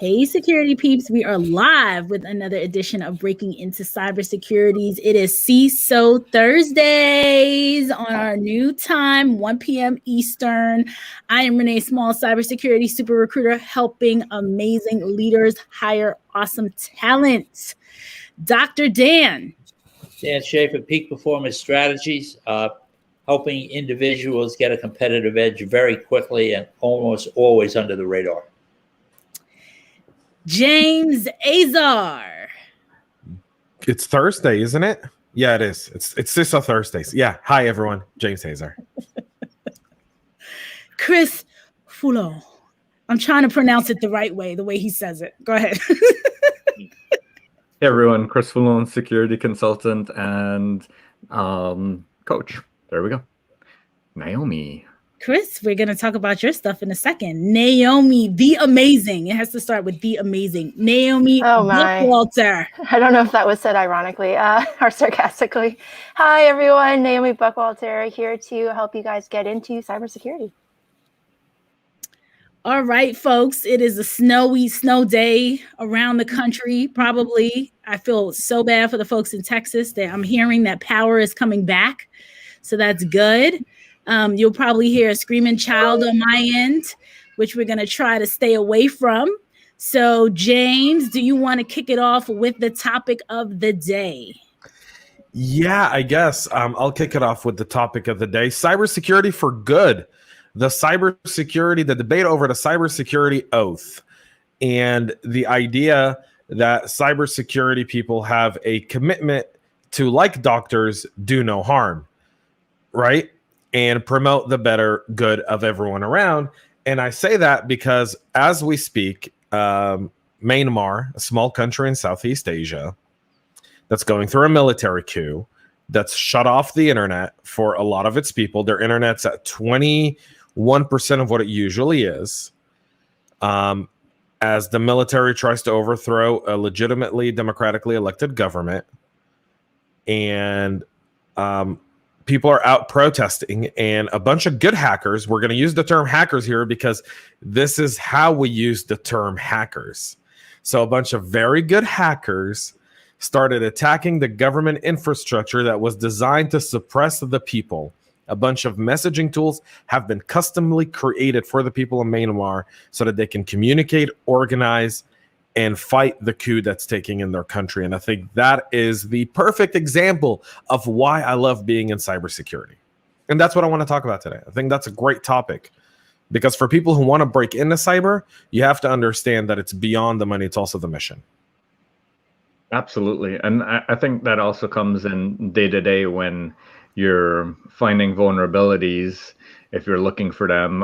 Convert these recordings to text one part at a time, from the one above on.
Hey, security peeps, we are live with another edition of Breaking Into Cybersecurity. It is CISO Thursdays on our new time, 1 p.m. Eastern. I am Renee Small, cybersecurity super recruiter, helping amazing leaders hire awesome talent. Dr. Dan. Dan Schaefer, Peak Performance Strategies, helping individuals get a competitive edge very quickly and almost always under the radar. James Azar. It's Thursday, isn't it? Yeah, it is. It's CISO Thursdays. Yeah. Hi, everyone. James Azar. Chris Foulon. I'm trying to pronounce it the right way, the way he says it. Go ahead. Hey, everyone. Chris Foulon, security consultant and coach. There we go. Naomi. Chris, we're going to talk about your stuff in a second. Naomi, the amazing. It has to start with the amazing. Naomi Buckwalter. I don't know if that was said ironically or sarcastically. Hi, everyone. Naomi Buckwalter here to help you guys get into cybersecurity. All right, folks. It is a snow day around the country, probably. I feel so bad for the folks in Texas that I'm hearing that power is coming back. So that's good. You'll probably hear a screaming child on my end, which we're going to try to stay away from. So, James, do you want to kick it off with the topic of the day? Yeah, I guess I'll kick it off with the topic of the day. Cybersecurity for good. The debate over the cybersecurity oath. And the idea that cybersecurity people have a commitment to, like doctors, do no harm, right? And promote the better good of everyone around. And I say that because as we speak, Myanmar, a small country in Southeast Asia, that's going through a military coup, that's shut off the internet for a lot of its people. Their internet's at 21% of what it usually is. As the military tries to overthrow a legitimately democratically elected government. And people are out protesting, and a bunch of good hackers, we're going to use the term hackers here because this is how we use the term hackers. So a bunch of very good hackers started attacking the government infrastructure that was designed to suppress the people. A bunch of messaging tools have been customly created for the people of Myanmar so that they can communicate, organize, and fight the coup that's taking in their country. And I think that is the perfect example of why I love being in cybersecurity. And that's what I want to talk about today. I think that's a great topic because for people who want to break into cyber, you have to understand that it's beyond the money. It's also the mission. Absolutely. And I think that also comes in day to day when you're finding vulnerabilities. If you're looking for them,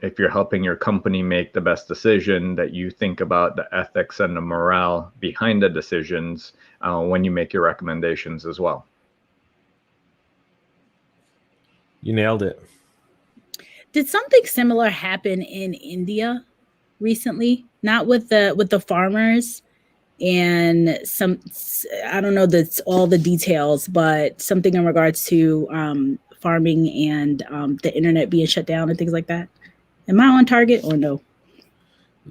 if you're helping your company make the best decision, that you think about the ethics and the morale behind the decisions when you make your recommendations as well. You nailed it. Did something similar happen in India recently? Not with the farmers and some, I don't know all the details, but something in regards to farming and the internet being shut down and things like that. Am I on target or no?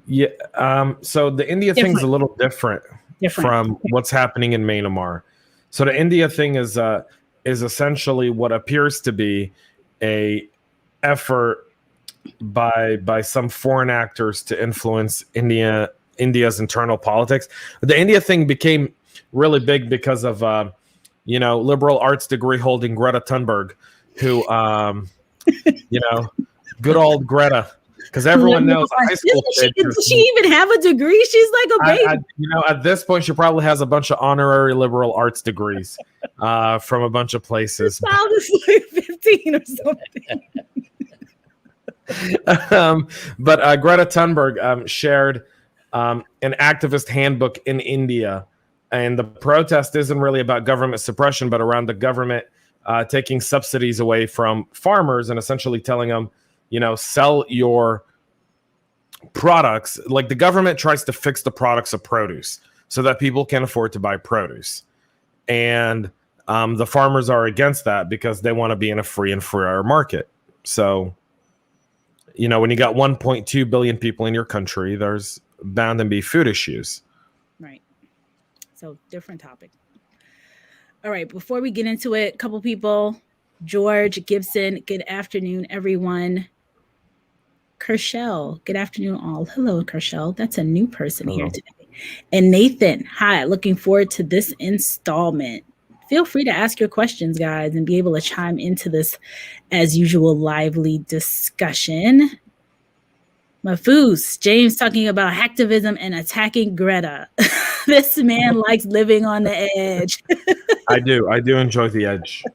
Yeah. So the India thing's a little different from what's happening in Myanmar. So the India thing is essentially what appears to be a effort by some foreign actors to influence India's internal politics. The India thing became really big because of liberal arts degree holding Greta Thunberg, who, good old Greta, because everyone knows high school kid. Does she even have a degree? She's like a baby. At this point, she probably has a bunch of honorary liberal arts degrees from a bunch of places. This child is like 15 or something. But Greta Thunberg shared an activist handbook in India. And the protest isn't really about government suppression, but around the government taking subsidies away from farmers and essentially telling them, sell your products. Like the government tries to fix the products of produce so that people can afford to buy produce. And the farmers are against that because they want to be in a free and fair market. So, when you got 1.2 billion people in your country, there's bound and be food issues. Right. So different topic. All right. Before we get into it, a couple people. George Gibson. Good afternoon, everyone. Kershell. Good afternoon, all. Hello, Kershell. That's a new person here today. And Nathan. Hi. Looking forward to this installment. Feel free to ask your questions, guys, and be able to chime into this, as usual, lively discussion. Mafus, James talking about hacktivism and attacking Greta. This man likes living on the edge. I do enjoy the edge.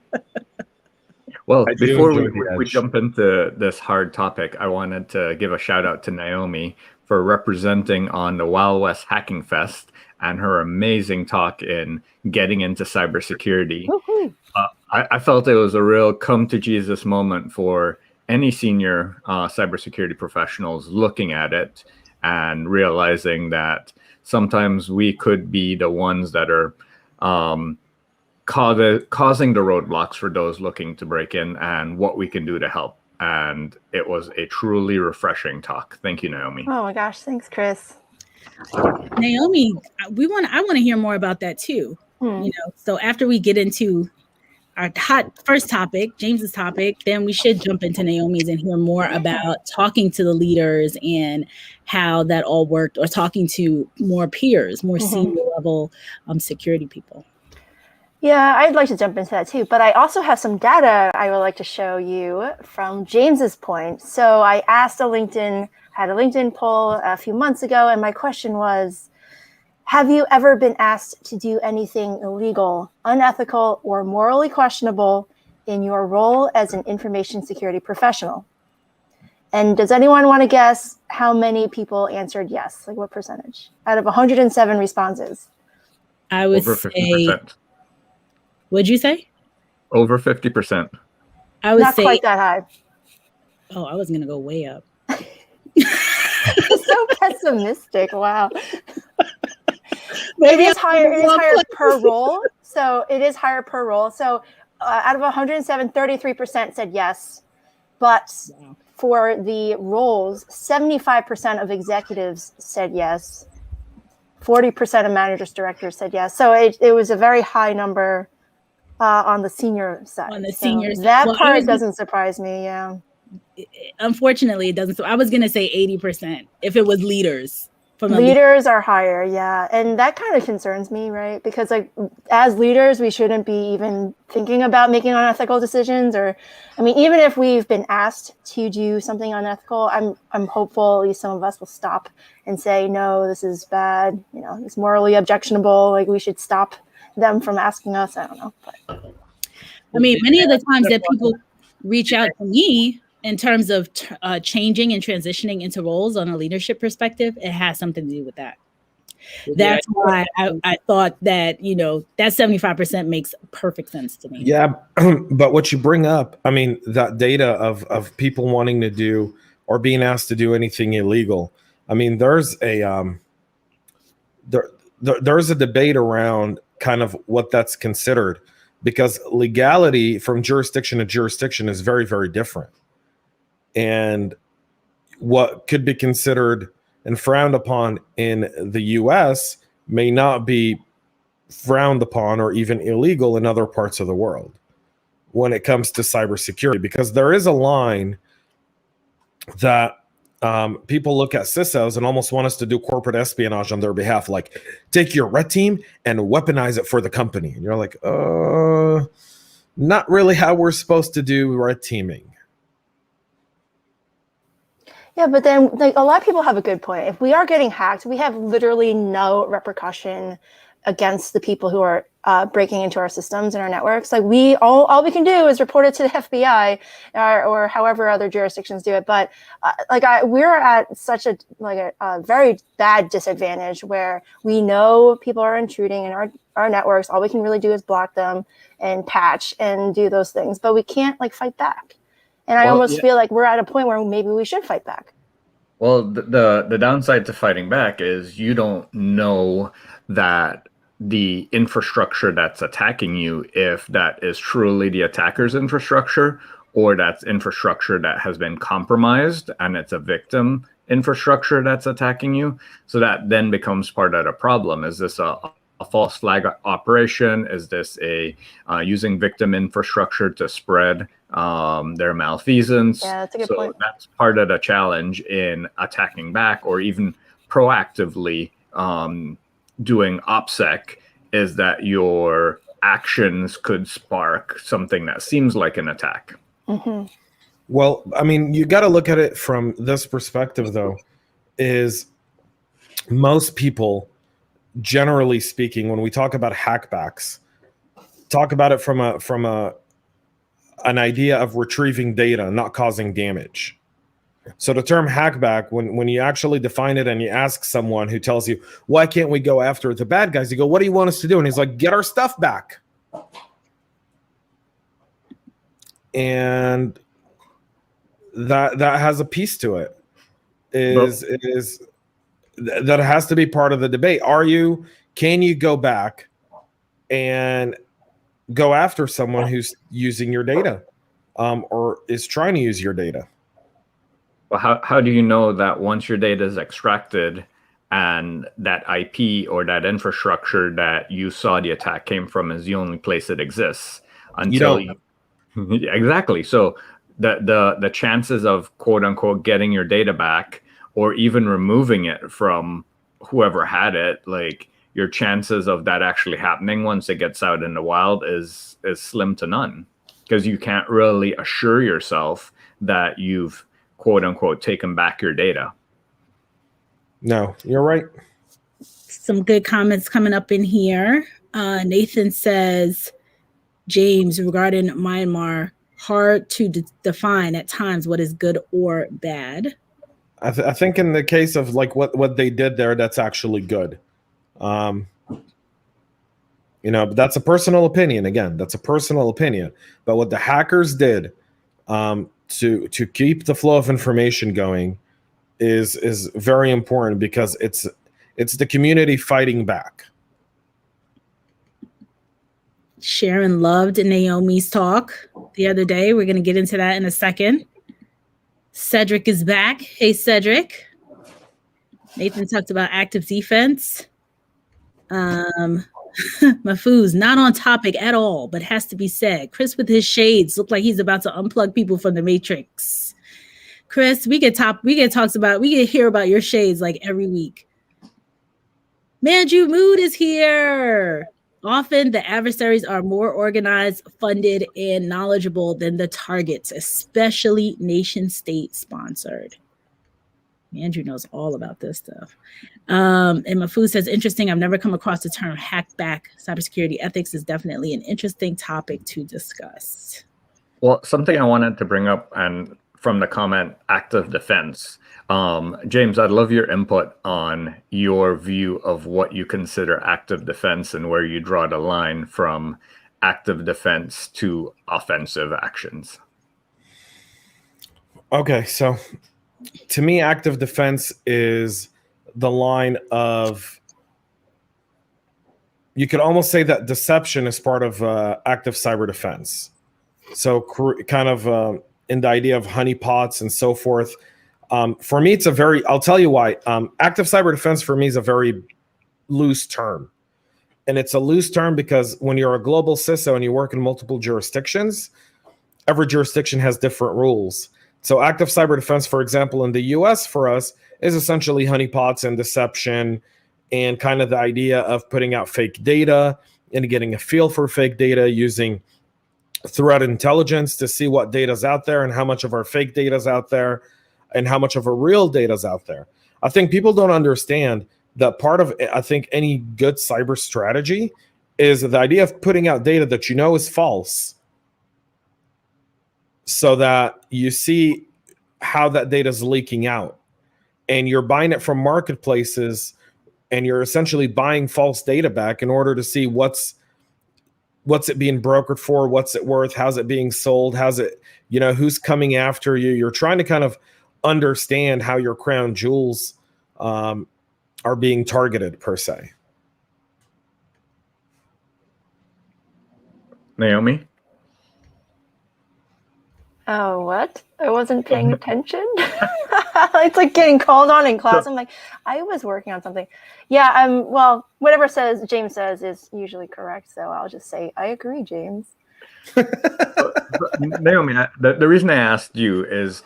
Well, before we jump into this hard topic, I wanted to give a shout out to Naomi for representing on the Wild West Hacking Fest and her amazing talk in getting into cybersecurity. I felt it was a real come to Jesus moment for any senior cybersecurity professionals looking at it and realizing that sometimes we could be the ones that are causing the roadblocks for those looking to break in and what we can do to help. And it was a truly refreshing talk. Thank you, Naomi. Oh my gosh, thanks, Chris. Naomi, I want to hear more about that too. So after we get into our first topic, James's topic, then we should jump into Naomi's and hear more about talking to the leaders and how that all worked, or talking to more peers, more senior level security people. Yeah, I'd like to jump into that too, but I also have some data I would like to show you from James's point. So I asked had a LinkedIn poll a few months ago, and my question was, have you ever been asked to do anything illegal, unethical, or morally questionable in your role as an information security professional? And does anyone want to guess how many people answered yes? Like what percentage? Out of 107 responses. I would Over 50%. say, what'd you say? Over 50%. I would Not say, quite that high. Oh, I was going to go way up. So pessimistic. Wow. It is higher per role. So it is higher per role. So out of 107, 33% said yes. But for the roles, 75% of executives said yes. 40% of managers, directors said yes. So it was a very high number on the senior side. On the senior side. That part doesn't surprise me. Yeah. Unfortunately, it doesn't. So I was going to say 80% if it was leaders. Leaders are higher, yeah. And that kind of concerns me, right? Because like as leaders, we shouldn't be even thinking about making unethical decisions. Or, I mean, even if we've been asked to do something unethical, I'm hopeful at least some of us will stop and say, no, this is bad. It's morally objectionable. Like we should stop them from asking us. I don't know. But. I mean, many of the times that people reach out to me in terms of changing and transitioning into roles on a leadership perspective, it has something to do with that. That's why I thought that, that 75% makes perfect sense to me. Yeah. But what you bring up, I mean, that data of people wanting to do or being asked to do anything illegal. I mean, there's a there's a debate around kind of what that's considered, because legality from jurisdiction to jurisdiction is very, very different. And what could be considered and frowned upon in the US may not be frowned upon or even illegal in other parts of the world when it comes to cybersecurity, because there is a line that people look at CISOs and almost want us to do corporate espionage on their behalf, like take your red team and weaponize it for the company. And you're like, not really how we're supposed to do red teaming. Yeah, but then like a lot of people have a good point. If we are getting hacked, we have literally no repercussion against the people who are breaking into our systems and our networks. Like all we can do is report it to the FBI or however other jurisdictions do it. But we're at such a very bad disadvantage where we know people are intruding in our networks. All we can really do is block them and patch and do those things, but we can't fight back. And I almost feel like we're at a point where maybe we should fight back. Well, the downside to fighting back is you don't know that the infrastructure that's attacking you, if that is truly the attacker's infrastructure or that's infrastructure that has been compromised and it's a victim infrastructure that's attacking you. So that then becomes part of the problem. Is this a false flag operation? Is this a using victim infrastructure to spread their malfeasance? Yeah, that's a good point. That's part of the challenge in attacking back, or even proactively doing OPSEC, is that your actions could spark something that seems like an attack. Mm-hmm. Well, I mean, you got to look at it from this perspective, though, is most people, generally speaking, when we talk about hackbacks, talk about it from an idea of retrieving data, not causing damage. So the term hackback, when you actually define it and you ask someone who tells you, why can't we go after the bad guys? You go, what do you want us to do? And he's like, get our stuff back. And that has a piece to it. That has to be part of the debate. Can you go back and go after someone who's using your data, or is trying to use your data? Well, how do you know that once your data is extracted and that IP or that infrastructure that you saw the attack came from is the only place it exists? Until you exactly. So the chances of quote unquote getting your data back, or even removing it from whoever had it, like your chances of that actually happening once it gets out in the wild is slim to none, because you can't really assure yourself that you've quote unquote taken back your data. No, you're right. Some good comments coming up in here. Nathan says, James, regarding Myanmar, hard to define at times what is good or bad. I think in the case of like what they did there, that's actually good. But that's a personal opinion. Again, that's a personal opinion. But what the hackers did to keep the flow of information going is very important, because it's the community fighting back. Sharon loved Naomi's talk the other day. We're going to get into that in a second. Cedric is back. Hey, Cedric. Nathan talked about active defense. Mahfouz, not on topic at all, but has to be said. Chris with his shades looked like he's about to unplug people from the Matrix. Chris, we get hear about your shades like every week. Manju Mood is here. Often the adversaries are more organized, funded, and knowledgeable than the targets, especially nation-state sponsored. Andrew knows all about this stuff. And Mahfouz says, interesting. I've never come across the term hackback. Cybersecurity ethics is definitely an interesting topic to discuss. Well, something I wanted to bring up, and from the comment, active defense. James, I'd love your input on your view of what you consider active defense and where you draw the line from active defense to offensive actions. Okay, so to me, active defense is the line of, you could almost say that deception is part of active cyber defense. So kind of in the idea of honeypots and so forth. For me, I'll tell you why. Active cyber defense for me is a very loose term. And it's a loose term because when you're a global CISO and you work in multiple jurisdictions, every jurisdiction has different rules. So active cyber defense, for example, in the US for us is essentially honeypots and deception, and kind of the idea of putting out fake data and getting a feel for fake data, using threat intelligence to see what data's out there and how much of our fake data's out there and how much of our real data's out there. I think people don't understand that part of, I think, any good cyber strategy is the idea of putting out data that you know is false, so that you see how that data is leaking out. And you're buying it from marketplaces, and you're essentially buying false data back in order to see what's it being brokered for, what's it worth, how's it being sold, how's it, who's coming after you. You're trying to kind of understand how your crown jewels are being targeted, per se. Naomi? Oh, what? I wasn't paying attention. It's like getting called on in class. I'm like, I was working on something. Yeah, well, whatever James says is usually correct. So I'll just say, I agree, James. Naomi, the reason I asked you is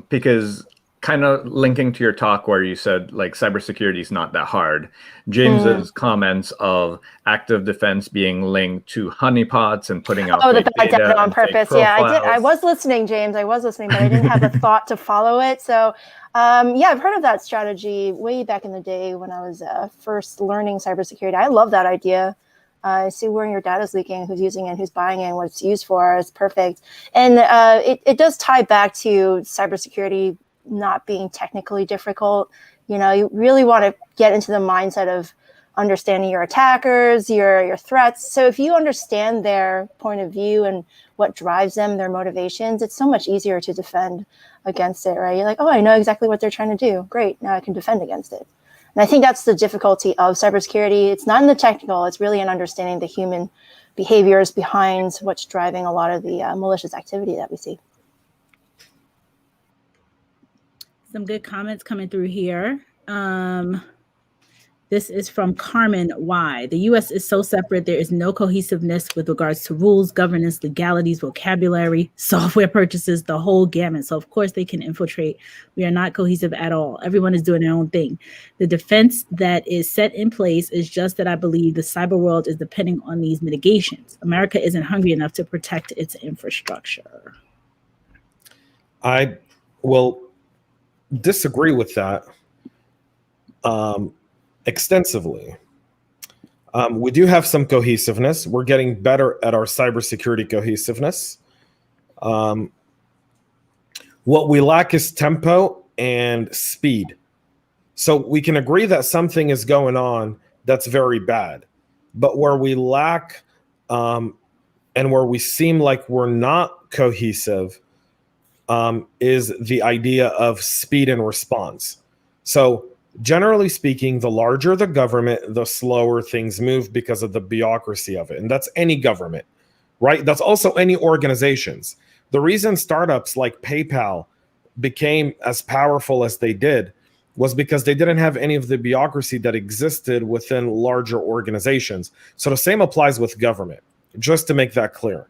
because kind of linking to your talk where you said like cybersecurity is not that hard. James's comments of active defense being linked to honeypots and putting out the bad data on purpose. Yeah, I did. I was listening, James. I was listening, but I didn't have the thought to follow it. So, yeah, I've heard of that strategy way back in the day when I was first learning cybersecurity. I love that idea. See where your data is leaking, who's using it, who's buying it, what it's used for. It's perfect. And it does tie back to cybersecurity not being technically difficult. You know, you really want to get into the mindset of understanding your attackers, your threats. So if you understand their point of view and what drives them, their motivations, it's so much easier to defend against it, right? You're like, oh, I know exactly what they're trying to do. Great, now I can defend against it. And I think that's the difficulty of cybersecurity. It's not in the technical, it's really in understanding the human behaviors behind what's driving a lot of the malicious activity that we see. Some good comments coming through here. This is from Carmen Y. The U.S. is so separate. There is no cohesiveness with regards to rules, governance, legalities, vocabulary, software purchases, the whole gamut. So, of course, they can infiltrate. We are not cohesive at all. Everyone is doing their own thing. The defense that is set in place is just that I believe the cyber world is depending on these mitigations. America isn't hungry enough to protect its infrastructure. I will disagree with that extensively. We do have some cohesiveness. We're getting better at our cybersecurity cohesiveness. What we lack is tempo and speed. So we can agree that something is going on that's very bad. But where we lack and where we seem like we're not cohesive is the idea of speed and response. So generally speaking, the larger the government, the slower things move because of the bureaucracy of it. And that's any government, right? That's also any organizations. The reason startups like PayPal became as powerful as they did was because they didn't have any of the bureaucracy that existed within larger organizations. So the same applies with government, just to make that clear.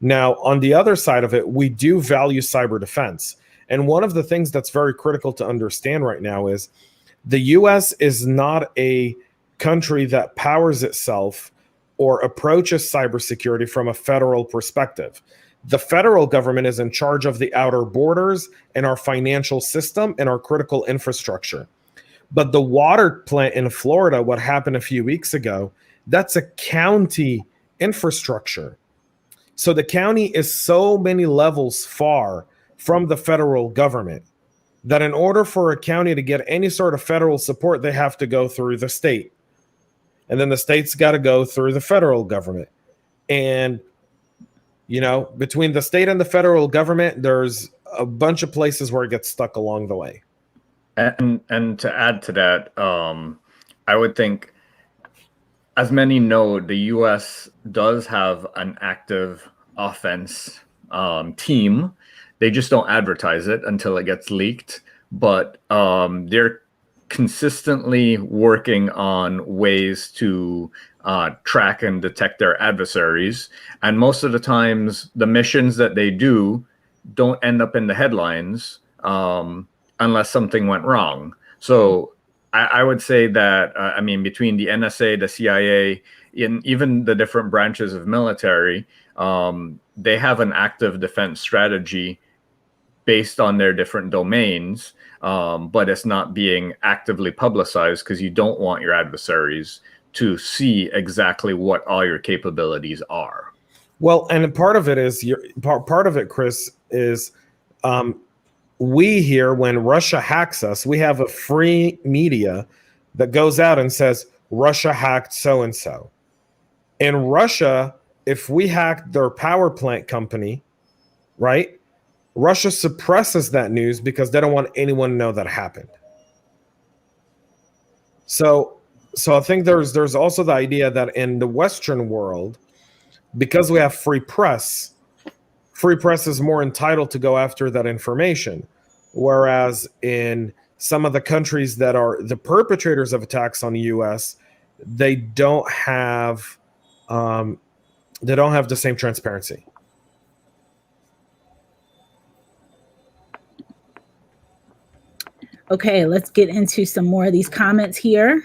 Now, on the other side of it, we do value cyber defense. And one of the things that's very critical to understand right now is the US is not a country that powers itself or approaches cybersecurity from a federal perspective. The federal government is in charge of the outer borders and our financial system and our critical infrastructure. But the water plant in Florida, what happened a few weeks ago, that's a county infrastructure. So the county is so many levels far from the federal government that in order for a county to get any sort of federal support, they have to go through the state. And then the state's got to go through the federal government. And, you know, between the state and the federal government, there's a bunch of places where it gets stuck along the way. And to add to that, I would think, as many know, the U.S. does have an active offense team. They just don't advertise it until it gets leaked. But they're consistently working on ways to track and detect their adversaries. And most of the times, the missions that they do don't end up in the headlines unless something went wrong. So I would say that, I mean, between the NSA, the CIA, and even the different branches of military, they have an active defense strategy based on their different domains, but it's not being actively publicized because you don't want your adversaries to see exactly what all your capabilities are. Well, and part of it is part of it, Chris, is we here, when Russia hacks us, we have a free media that goes out and says Russia hacked so and so. In Russia, if we hacked their power plant company, right? Russia suppresses that news because they don't want anyone to know that happened. So I think there's also the idea that in the Western world, because we have free press, free press is more entitled to go after that information. Whereas in some of the countries that are the perpetrators of attacks on the U.S., they don't have the same transparency. Okay, let's get into some more of these comments here.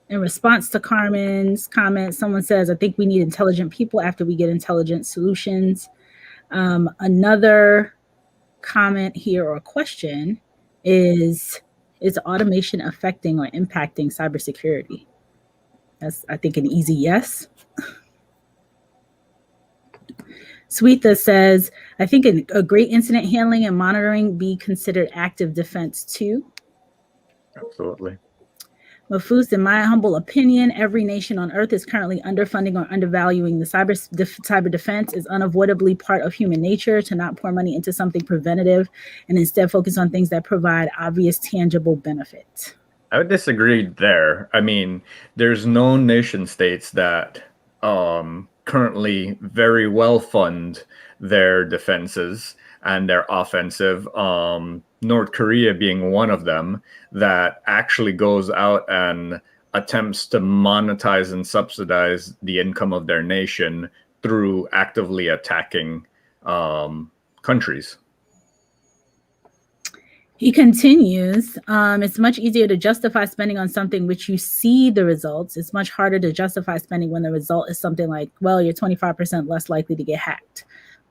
In response to Carmen's comment, someone says, I think we need intelligent people after we get intelligent solutions. Another comment here or question is automation affecting or impacting cybersecurity? That's, I think, an easy yes. Sweetha says, I think a great incident handling and monitoring be considered active defense too. Absolutely. Mafus, in my humble opinion, every nation on earth is currently underfunding or undervaluing the cyber defense. Is unavoidably part of human nature to not pour money into something preventative and instead focus on things that provide obvious, tangible benefit. I would disagree there. I mean, there's no nation states that currently very well fund their defenses and their offensive. North Korea being one of them, that actually goes out and attempts to monetize and subsidize the income of their nation through actively attacking countries. He continues, it's much easier to justify spending on something which you see the results. It's much harder to justify spending when the result is something like, well, you're 25% less likely to get hacked.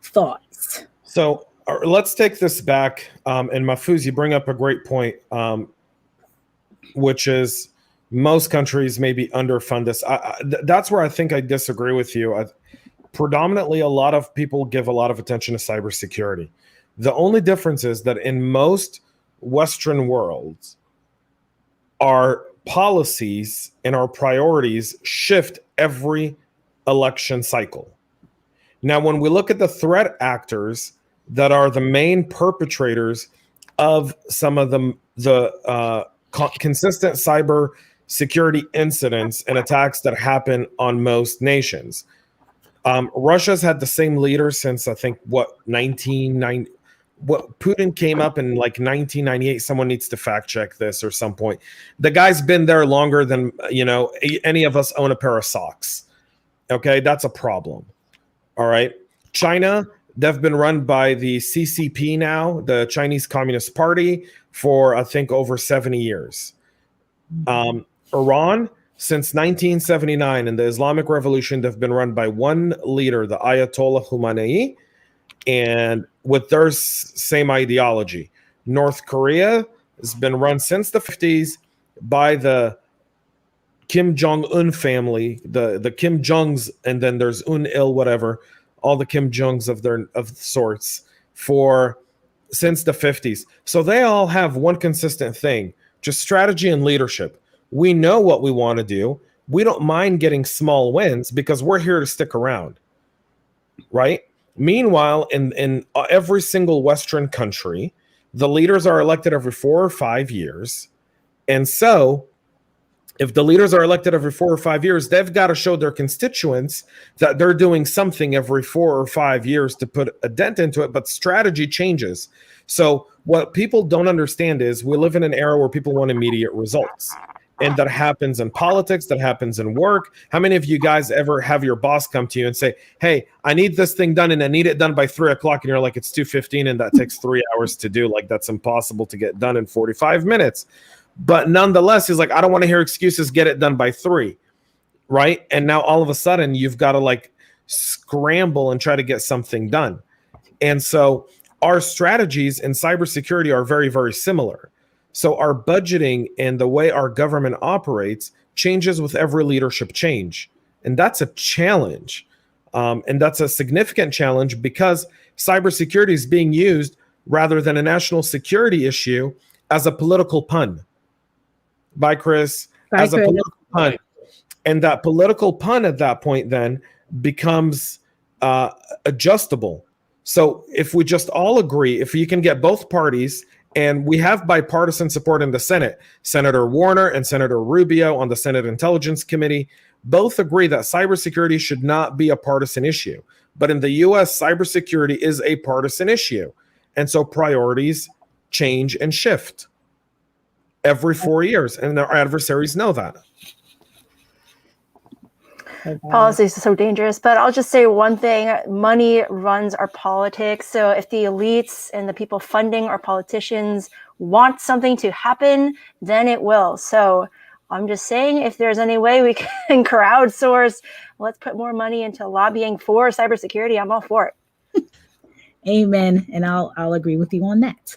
Thoughts? So let's take this back. And Mahfouz, you bring up a great point, which is most countries maybe underfund this. That's where I think I disagree with you. Predominantly, a lot of people give a lot of attention to cybersecurity. The only difference is that in most Western worlds, our policies and our priorities shift every election cycle. Now, when we look at the threat actors that are the main perpetrators of some of the consistent cyber security incidents and attacks that happen on most nations, Russia's had the same leader since, I think, Putin came up in like 1998. Someone needs to fact check this or some point. The guy's been there longer than, any of us own a pair of socks. Okay, that's a problem. All right. China, they've been run by the CCP now, the Chinese Communist Party, for I think over 70 years. Iran, since 1979 in the Islamic Revolution, they've been run by one leader, the Ayatollah Khamenei, and with their same ideology. North Korea has been run since the 50s by the Kim Jong-un family, the Kim Jongs, and then there's Un-il, whatever, all the Kim Jongs of sorts since the 50s. So they all have one consistent thing, just strategy and leadership. We know what we want to do. We don't mind getting small wins because we're here to stick around, right? Meanwhile, in every single Western country, the leaders are elected every 4 or 5 years. And so if the leaders are elected every 4 or 5 years, they've got to show their constituents that they're doing something every 4 or 5 years to put a dent into it, but strategy changes. So what people don't understand is we live in an era where people want immediate results. And that happens in politics, that happens in work. How many of you guys ever have your boss come to you and say, hey, I need this thing done and I need it done by 3 o'clock. And you're like, it's 2:15 and that takes 3 hours to do. Like, that's impossible to get done in 45 minutes. But nonetheless, he's like, I don't want to hear excuses, get it done by 3. Right. And now all of a sudden you've got to like scramble and try to get something done. And so our strategies in cybersecurity are very, very similar. So our budgeting and the way our government operates changes with every leadership change. And that's a challenge. And that's a significant challenge because cybersecurity is being used rather than a national security issue as a political pun. Bye, Chris. A political pun. And that political pun at that point then becomes adjustable. So if we just all agree, if you can get both parties, and we have bipartisan support in the Senate, Senator Warner and Senator Rubio on the Senate Intelligence Committee both agree that cybersecurity should not be a partisan issue. But in the US, cybersecurity is a partisan issue. And so priorities change and shift every 4 years. And our adversaries know that. Policies are so dangerous, but I'll just say one thing: money runs our politics. So if the elites and the people funding our politicians want something to happen, then it will. So I'm just saying, if there's any way we can crowdsource, let's put more money into lobbying for cybersecurity. I'm all for it. Amen. And I'll agree with you on that.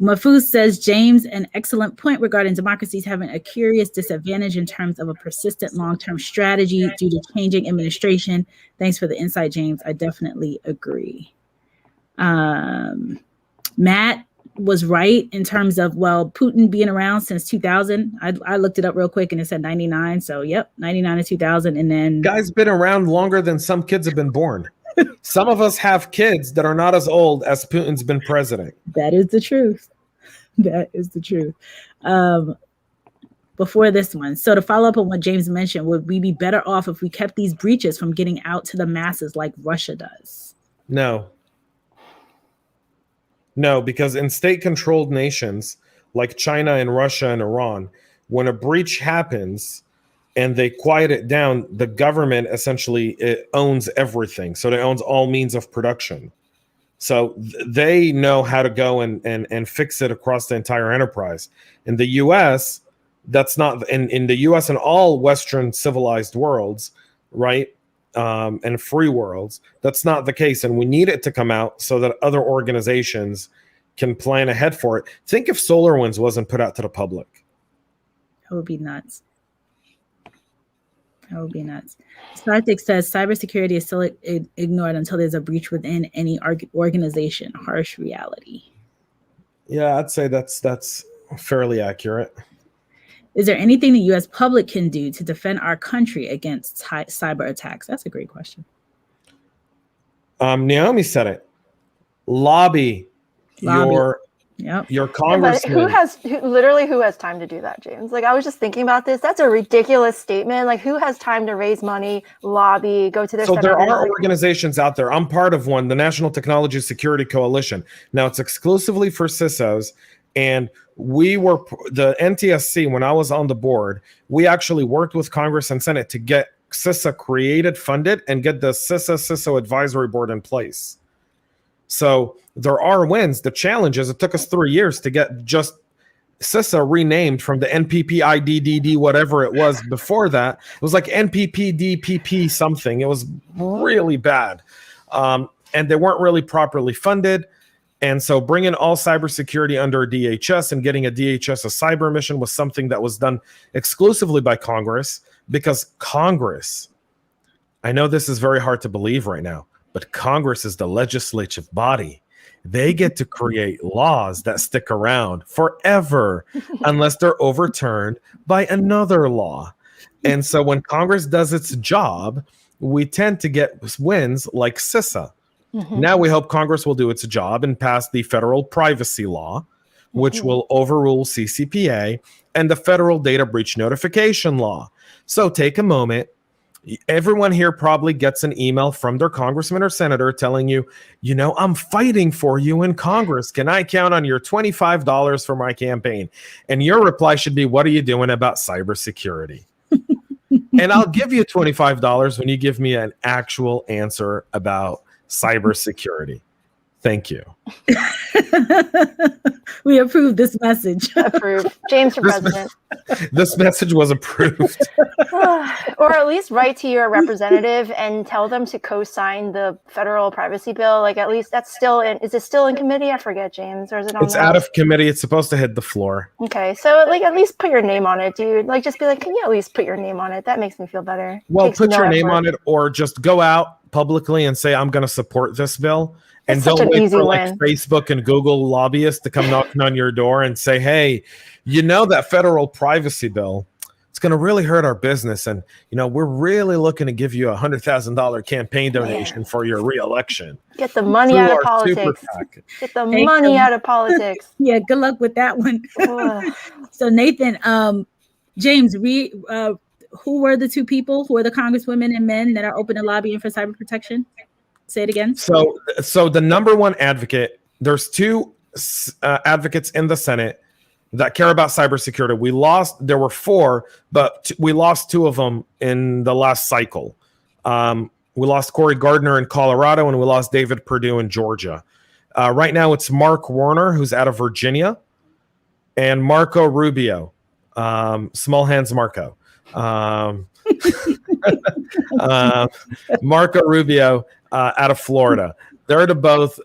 Mahfouz says, James, an excellent point regarding democracies having a curious disadvantage in terms of a persistent long-term strategy due to changing administration. Thanks for the insight, James. I definitely agree. Matt was right in terms of, well, Putin being around since 2000. I looked it up real quick and it said 99. So, yep, 99 to 2000. And then... Guy's been around longer than some kids have been born. Some of us have kids that are not as old as Putin's been president. That is the truth. That is the truth. Before this one, so to follow up on what James mentioned, would we be better off if we kept these breaches from getting out to the masses like Russia does? No, because in state-controlled nations like China and Russia and Iran, when a breach happens and they quiet it down, the government essentially owns everything. So it owns all means of production. So they know how to go and fix it across the entire enterprise. In the U.S., that's not in the U.S. and all Western civilized worlds, right? And free worlds, that's not the case. And we need it to come out so that other organizations can plan ahead for it. Think if SolarWinds wasn't put out to the public. That would be nuts. That would be nuts. Sarthik says cybersecurity is still ignored until there's a breach within any organization. Harsh reality. Yeah, I'd say that's fairly accurate. Is there anything the U.S. public can do to defend our country against cyber attacks? That's a great question. Naomi said it. Lobby. Your congressman. Who has time to do that, James? Like, I was just thinking about this. That's a ridiculous statement. Like, who has time to raise money, lobby, go to their... So there are organizations out there. I'm part of one, the National Technology Security Coalition. Now, it's exclusively for CISOs. And we were, the NTSC, when I was on the board, we actually worked with Congress and Senate to get CISA created, funded, and get the CISO advisory board in place. So there are wins. The challenge is it took us 3 years to get just CISA renamed from the NPPIDDD, whatever it was before that. It was like NPPDPP something. It was really bad. And they weren't really properly funded. And so bringing all cybersecurity under DHS and getting a DHS a cyber mission was something that was done exclusively by Congress, because Congress, I know this is very hard to believe right now, but Congress is the legislative body. They get to create laws that stick around forever unless they're overturned by another law. And so when Congress does its job, we tend to get wins like CISA. Mm-hmm. Now we hope Congress will do its job and pass the federal privacy law, which will overrule CCPA and the federal data breach notification law. So take a moment. Everyone here probably gets an email from their congressman or senator telling you, you know, I'm fighting for you in Congress. Can I count on your $25 for my campaign? And your reply should be, what are you doing about cybersecurity? And I'll give you $25 when you give me an actual answer about cybersecurity. Thank you. We approve this message. Approved. James for president. This message was approved. Or at least write to your representative and tell them to co-sign the federal privacy bill. Like, at least that's still in. Is it still in committee? I forget, James. Or is it on? It's out of committee. It's supposed to hit the floor. Okay, so like at least put your name on it, dude. Like, just be like, can you at least put your name on it? That makes me feel better. Well, put your name on it, or just go out publicly and say, I'm going to support this bill. And don't wait for like Facebook and Google lobbyists to come knocking on your door and say, hey, you know, that federal privacy bill, it's going to really hurt our business. And, you know, we're really looking to give you $100,000 campaign donation for your reelection. Get the money out of politics. Get the money out of politics. Yeah, good luck with that one. So, Nathan, James, who were the two people? Who are the congresswomen and men that are open to lobbying for cyber protection? Say it again. So the number one advocate, there's two advocates in the Senate that care about cybersecurity. There were four, but we lost two of them in the last cycle. We lost Cory Gardner in Colorado, and we lost David Perdue in Georgia. Right now, it's Mark Warner, who's out of Virginia, and Marco Rubio, small hands Marco. Marco Rubio out of Florida. They're both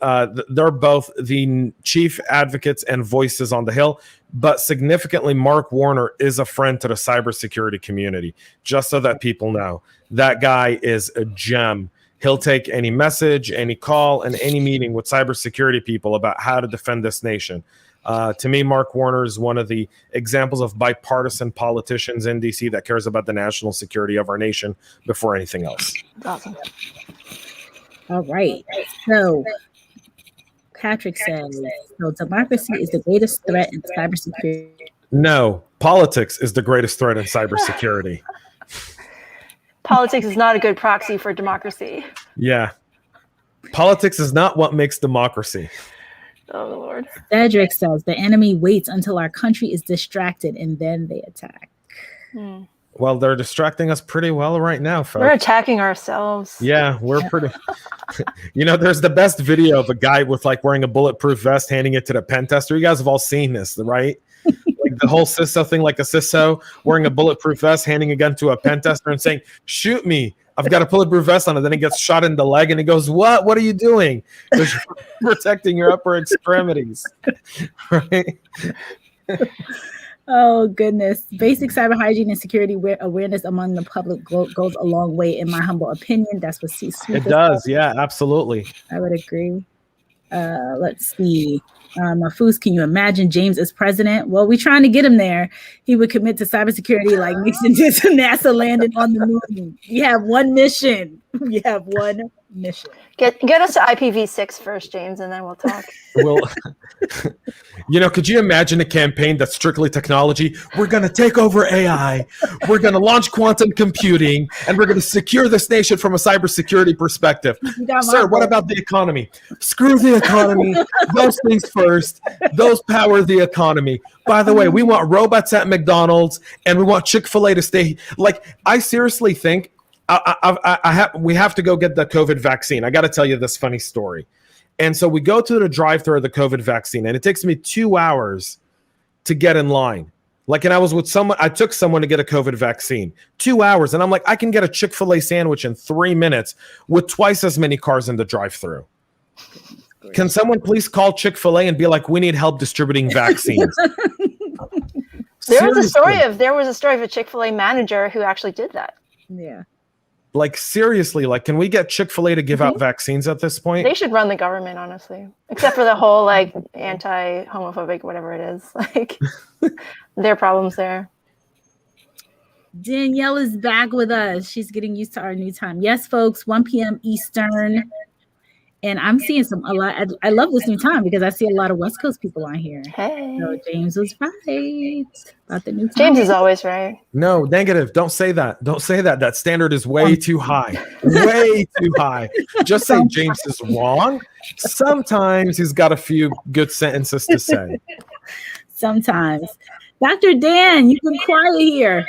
the chief advocates and voices on the Hill, but significantly, Mark Warner is a friend to the cybersecurity community, just so that people know. That guy is a gem. He'll take any message, any call, and any meeting with cybersecurity people about how to defend this nation. To me, Mark Warner is one of the examples of bipartisan politicians in DC that cares about the national security of our nation before anything else. Awesome. All right. So Patrick says, so democracy is the greatest threat in cybersecurity. No, politics is the greatest threat in cybersecurity. Politics is not a good proxy for democracy. Yeah. Politics is not what makes democracy. Oh, Lord. Cedric says, the enemy waits until our country is distracted and then they attack. Well, they're distracting us pretty well right now, folks. We're attacking ourselves. Yeah, we're pretty. There's the best video of a guy with wearing a bulletproof vest handing it to the pen tester. You guys have all seen this, right? Like the whole CISO thing, like a CISO wearing a bulletproof vest, handing a gun to a pen tester and saying, "Shoot me. I've got a bulletproof vest on it." Then he gets shot in the leg and he goes, "What? What are you doing?" Because you're protecting your upper extremities, right? Oh, goodness. Basic cyber hygiene and security awareness among the public goes a long way, in my humble opinion. That's what It does. Yeah, absolutely. I would agree. Let's see. Mafus, can you imagine James as president? Well, we're trying to get him there. He would commit to cybersecurity like Nixon did to NASA landing on the moon. We have one mission. Get us to IPv6 first, James, and then we'll talk. Well, could you imagine a campaign that's strictly technology? We're going to take over AI. We're going to launch quantum computing, and we're going to secure this nation from a cybersecurity perspective. Sir, what about the economy? Screw the economy. Those things first. Those power the economy. By the way, we want robots at McDonald's, and we want Chick-fil-A to stay. I seriously think we have to go get the COVID vaccine. I got to tell you this funny story. And so we go to the drive-thru of the COVID vaccine, and it takes me 2 hours to get in line. And I was with someone, I took someone to get a COVID vaccine. 2 hours, and I'm like, I can get a Chick-fil-A sandwich in 3 minutes with twice as many cars in the drive-thru. Can someone please call Chick-fil-A and be like, we need help distributing vaccines? There was a story of a Chick-fil-A manager who actually did that. Yeah. Seriously, can we get Chick-fil-A to give out vaccines at this point? They should run the government, honestly. Except for the whole anti-homophobic, whatever it is. Their problems there. Danielle is back with us. She's getting used to our new time. Yes, folks, 1 p.m. Eastern. And I'm seeing a lot. I love this new time because I see a lot of West Coast people on here. Hey. So James was right about the new time. James is always right. No, negative. Don't say that. Don't say that. That standard is way too high. Way too high. Just say James is wrong. Sometimes he's got a few good sentences to say. Sometimes. Dr. Dan, you've been quiet here.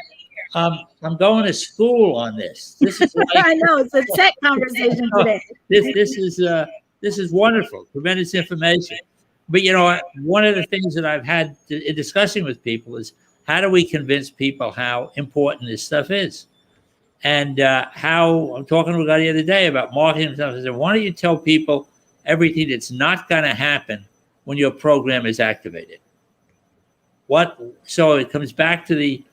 I'm going to school on this. This is I know it's a tech conversation today. This is wonderful, tremendous information. But one of the things that I've had in discussing with people is how do we convince people how important this stuff is, and how I'm talking to a guy the other day about marketing stuff. I said, why don't you tell people everything that's not going to happen when your program is activated? So it comes back to the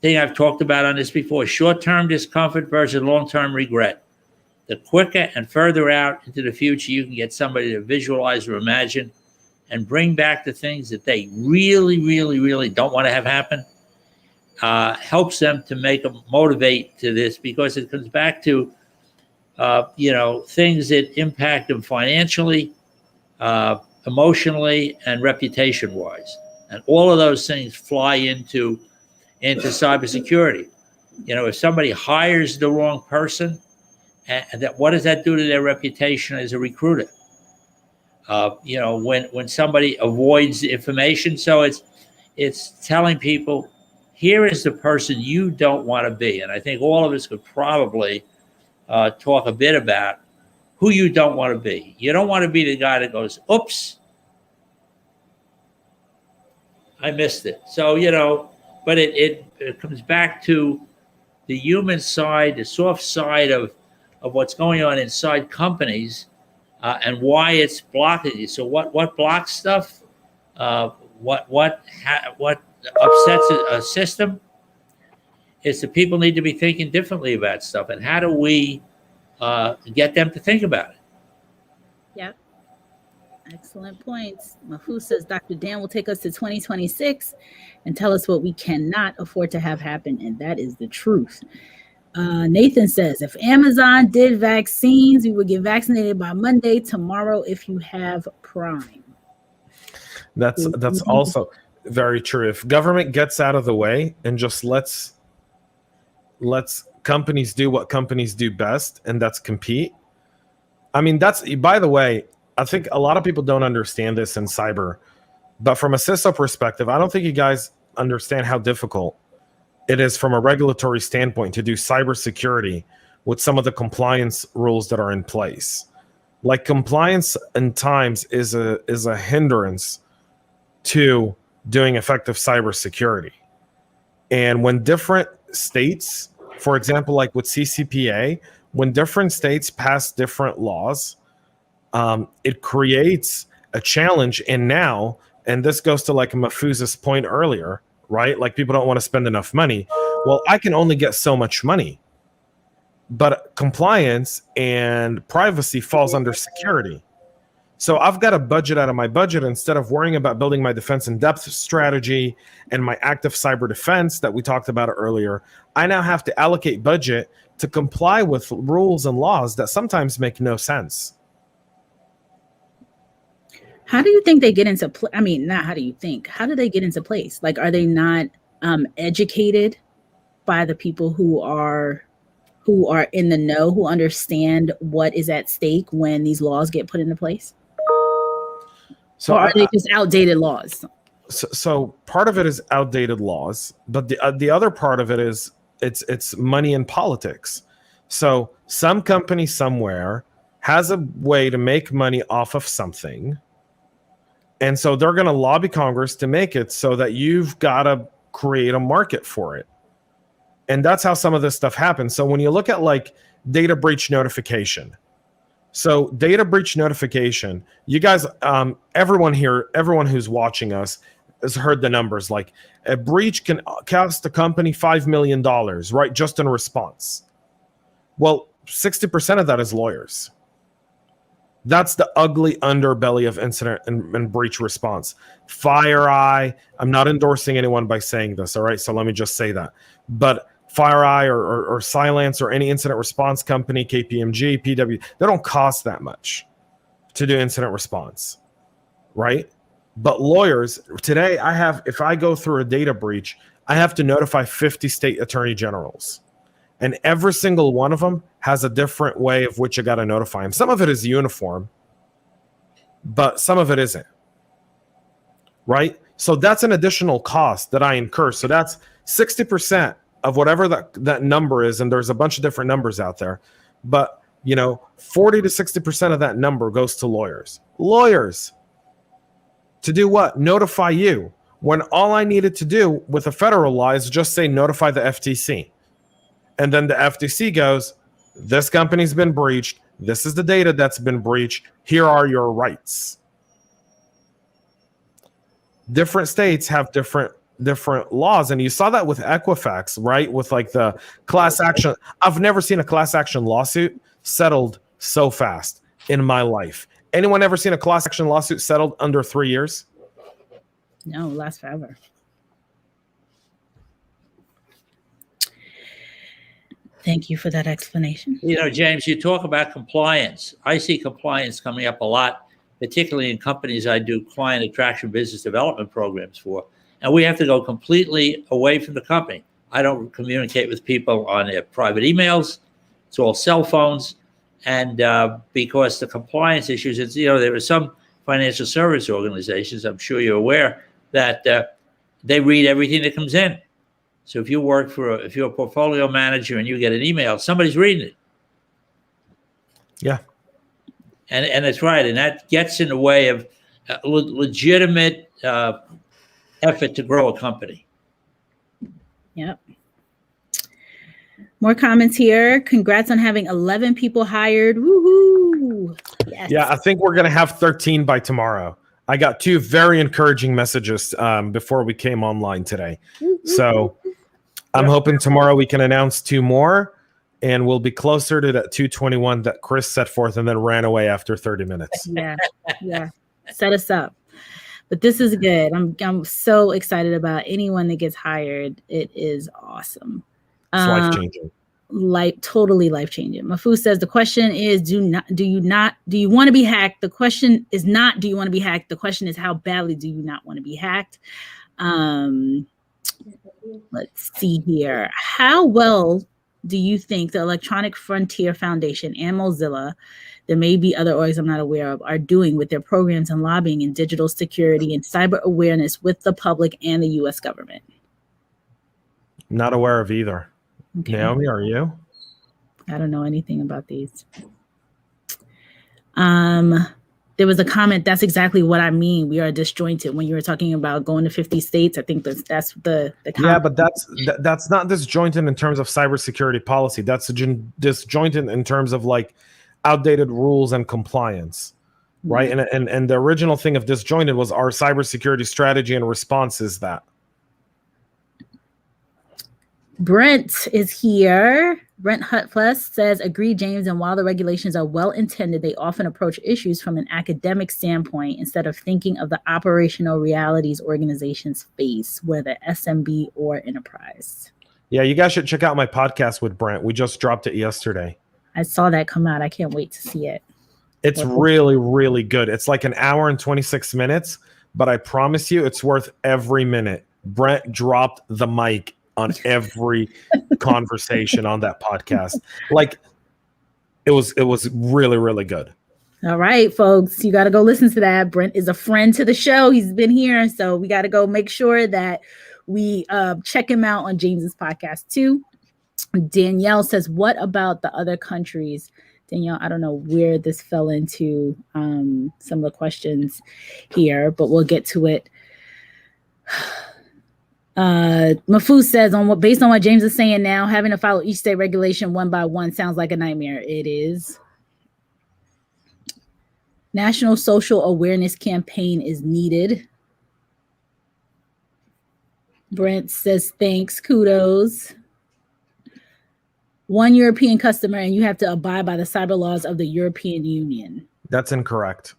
thing I've talked about on this before, short-term discomfort versus long-term regret. The quicker and further out into the future you can get somebody to visualize or imagine and bring back the things that they really, really, really don't want to have happen, helps them to motivate to this, because it comes back to, things that impact them financially, emotionally, and reputation-wise. And all of those things fly into cybersecurity. If somebody hires the wrong person, and that what does that do to their reputation as a recruiter? When somebody avoids information, so it's telling people, here is the person you don't want to be. And I think all of us could probably talk a bit about who you don't want to be. You don't want to be the guy that goes, oops, I missed it. So, but it comes back to the human side, the soft side of what's going on inside companies, and why it's blocking you. So what blocks stuff? What upsets a system? Is that people need to be thinking differently about stuff, and how do we get them to think about it? Yep. Excellent points. Mafu says Dr. Dan will take us to 2026 and tell us what we cannot afford to have happen, and that is the truth. Nathan says, if Amazon did vaccines, you would get vaccinated by Monday, tomorrow, if you have Prime. That's also very true. If government gets out of the way and just lets companies do what companies do best, and that's compete. I mean, by the way, I think a lot of people don't understand this in cyber, but from a CISO perspective, I don't think you guys understand how difficult it is from a regulatory standpoint to do cybersecurity with some of the compliance rules that are in place. Like, compliance in times is a hindrance to doing effective cybersecurity. And when different states, for example, like with CCPA, when different states pass different laws, it creates a challenge. And this goes to like Mafusa's point earlier, right? Like, people don't want to spend enough money. Well, I can only get so much money, but compliance and privacy falls under security. So I've got a budget out of my budget. Instead of worrying about building my defense in depth strategy and my active cyber defense that we talked about earlier, I now have to allocate budget to comply with rules and laws that sometimes make no sense. How do you think they get into I mean, not how do you think, how do they get into place? Like, are they not educated by the people who are in the know, who understand what is at stake when these laws get put into place? So are they just outdated laws? So part of it is outdated laws, but the other part of it is it's money and politics. So some company somewhere has a way to make money off of something, and so they're going to lobby Congress to make it so that you've got to create a market for it. And that's how some of this stuff happens. So when you look at like data breach notification, so data breach notification, you guys, everyone who's watching us has heard the numbers. Like, a breach can cost the company $5 million, right? Just in response. Well, 60% of that is lawyers. That's the ugly underbelly of incident and breach response. FireEye, I'm not endorsing anyone by saying this, all right? So let me just say that. But FireEye or Cylance or any incident response company, KPMG, PW, they don't cost that much to do incident response, right? But lawyers, today if I go through a data breach, I have to notify 50 state attorney generals. And every single one of them has a different way of which you got to notify them. Some of it is uniform, but some of it isn't, right? So that's an additional cost that I incur. So that's 60% of whatever that number is, and there's a bunch of different numbers out there, but 40 to 60% of that number goes to lawyers. Lawyers to do what? Notify you, when all I needed to do with a federal law is just say notify the FTC, and then the FTC goes, this company's been breached, this is the data that's been breached, here are your rights. Different states have different laws, and you saw that with Equifax, right? With like the class action. I've never seen a class action lawsuit settled so fast in my life. Anyone ever seen a class action lawsuit settled under 3 years? No, lasts forever. Thank you for that explanation. James, you talk about compliance. I see compliance coming up a lot, particularly in companies I do client attraction business development programs for. And we have to go completely away from the company. I don't communicate with people on their private emails. It's all cell phones. And because the compliance issues, it's, there are some financial service organizations, I'm sure you're aware, that they read everything that comes in. So if you work if you're a portfolio manager and you get an email, somebody's reading it. Yeah. And that's right. And that gets in the way of legitimate effort to grow a company. Yep. More comments here. Congrats on having 11 people hired. Woohoo! Yes. Yeah, I think we're going to have 13 by tomorrow. I got 2 very encouraging messages before we came online today. So I'm hoping tomorrow we can announce 2 more, and we'll be closer to that 221 that Chris set forth and then ran away after 30 minutes. Yeah. Set us up. But this is good. I'm so excited about anyone that gets hired. It is awesome. It's life-changing. Totally life-changing. Mafu says the question is, do you want to be hacked? The question is not, do you want to be hacked? The question is, how badly do you not want to be hacked? Let's see here. How well do you think the Electronic Frontier Foundation and Mozilla, there may be other orgs I'm not aware of, are doing with their programs and lobbying in digital security and cyber awareness with the public and the U.S. government? Not aware of either. Okay. Naomi, are you? I don't know anything about these. There was a comment. That's exactly what I mean. We are disjointed. When you were talking about going to 50 states, I think that's the comment. Yeah, but that's not disjointed in terms of cybersecurity policy. That's disjointed in terms of like outdated rules and compliance, right? And the original thing of disjointed was our cybersecurity strategy and response is that. Brent is here. Brent Hutfless says, agree, James, and while the regulations are well-intended, they often approach issues from an academic standpoint instead of thinking of the operational realities organizations face, whether SMB or enterprise. Yeah, you guys should check out my podcast with Brent. We just dropped it yesterday. I saw that come out. I can't wait to see it. It's really, really good. It's like an hour and 26 minutes, but I promise you it's worth every minute. Brent dropped the mic on every conversation on that podcast. Like it was really, really good. All right, folks, you got to go listen to that. Brent is a friend to the show. He's been here. So we got to go make sure that we check him out on James's podcast too. Danielle says, what about the other countries? Danielle, I don't know where this fell into some of the questions here, but we'll get to it. Mafu says, based on what James is saying now, having to follow each state regulation one by one sounds like a nightmare. It is. National social awareness campaign is needed. Brent says, thanks, kudos. One European customer, and you have to abide by the cyber laws of the European Union. That's incorrect.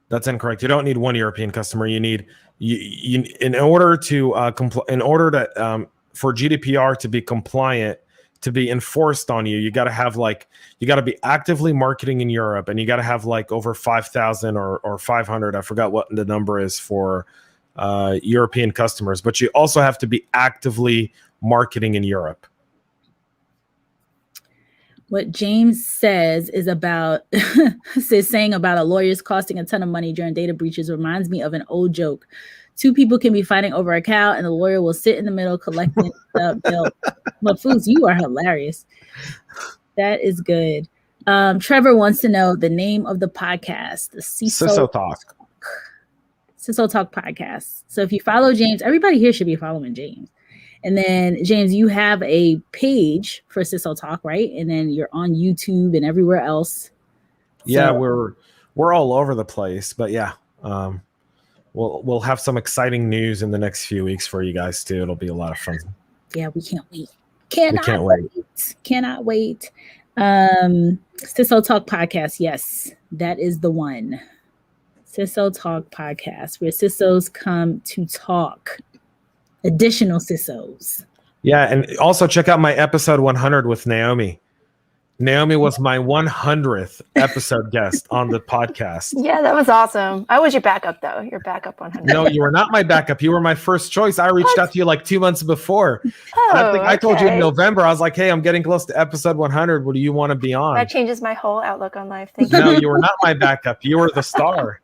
That's incorrect. You don't need one European customer. You need you in order to for GDPR to be compliant, to be enforced on you, you got to be actively marketing in Europe, and you got to have like over 5,000 or 500. I forgot what the number is for European customers, but you also have to be actively marketing in Europe. What James says is about saying about a lawyer's costing a ton of money during data breaches reminds me of an old joke. 2 people can be fighting over a cow, and the lawyer will sit in the middle collecting the bill. Mafuz, you are hilarious. That is good. Trevor wants to know the name of the podcast, the CISO Talk. CISO Talk podcast. So if you follow James, everybody here should be following James. And then, James, you have a page for CISO Talk, right? And then you're on YouTube and everywhere else. Yeah, we're all over the place, but yeah, we'll have some exciting news in the next few weeks for you guys too. It'll be a lot of fun. Yeah, we can't wait. Cannot wait. CISO Talk podcast. Yes, that is the one. CISO Talk podcast, where CISOs come to talk. Additional CISOs. Yeah, and also check out my episode 100 with Naomi. Naomi was my 100th episode guest on the podcast. Yeah, that was awesome. I was your backup, though. Your backup 100. No, you were not my backup. You were my first choice. I reached out to you like 2 months before. I told you in November, I was like, hey, I'm getting close to episode 100. What do you want to be on? That changes my whole outlook on life. Thank you. No, you were not my backup. You were the star.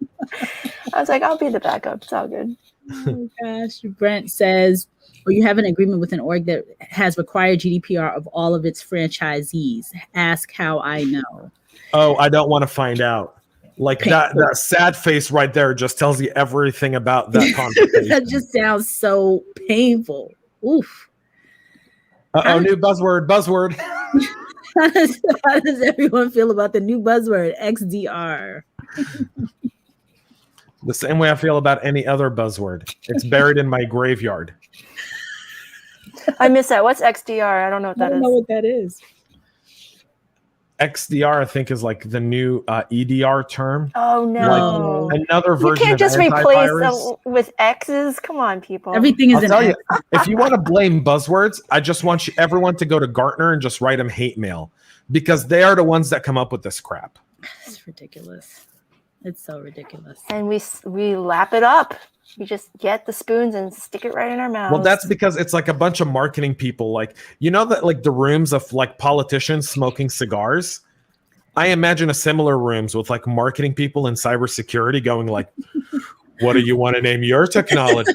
I was like, I'll be the backup. It's all good. Oh gosh. Brent says, or you have an agreement with an org that has required GDPR of all of its franchisees. Ask how I know. Oh, I don't want to find out. Like that sad face right there just tells you everything about that conversation. That just sounds so painful. Oof. New buzzword. How does everyone feel about the new buzzword, XDR? The same way I feel about any other buzzword. It's buried in my graveyard. I miss that. What's XDR? I don't know what that is. I don't know what that is. XDR, I think, is like the new EDR term. Oh, no. Like another version. You can't just of replace antivirus. them with X's. Come on, people. Everything is I'll an tell you, X. if you want to blame buzzwords, I just want everyone to go to Gartner and just write them hate mail, because they are the ones that come up with this crap. It's ridiculous. It's so ridiculous. And we lap it up. We just get the spoons and stick it right in our mouths. Well, that's because it's like a bunch of marketing people, like, you know, that like the rooms of like politicians smoking cigars. I imagine a similar rooms with like marketing people in cybersecurity going like, what do you want to name your technology?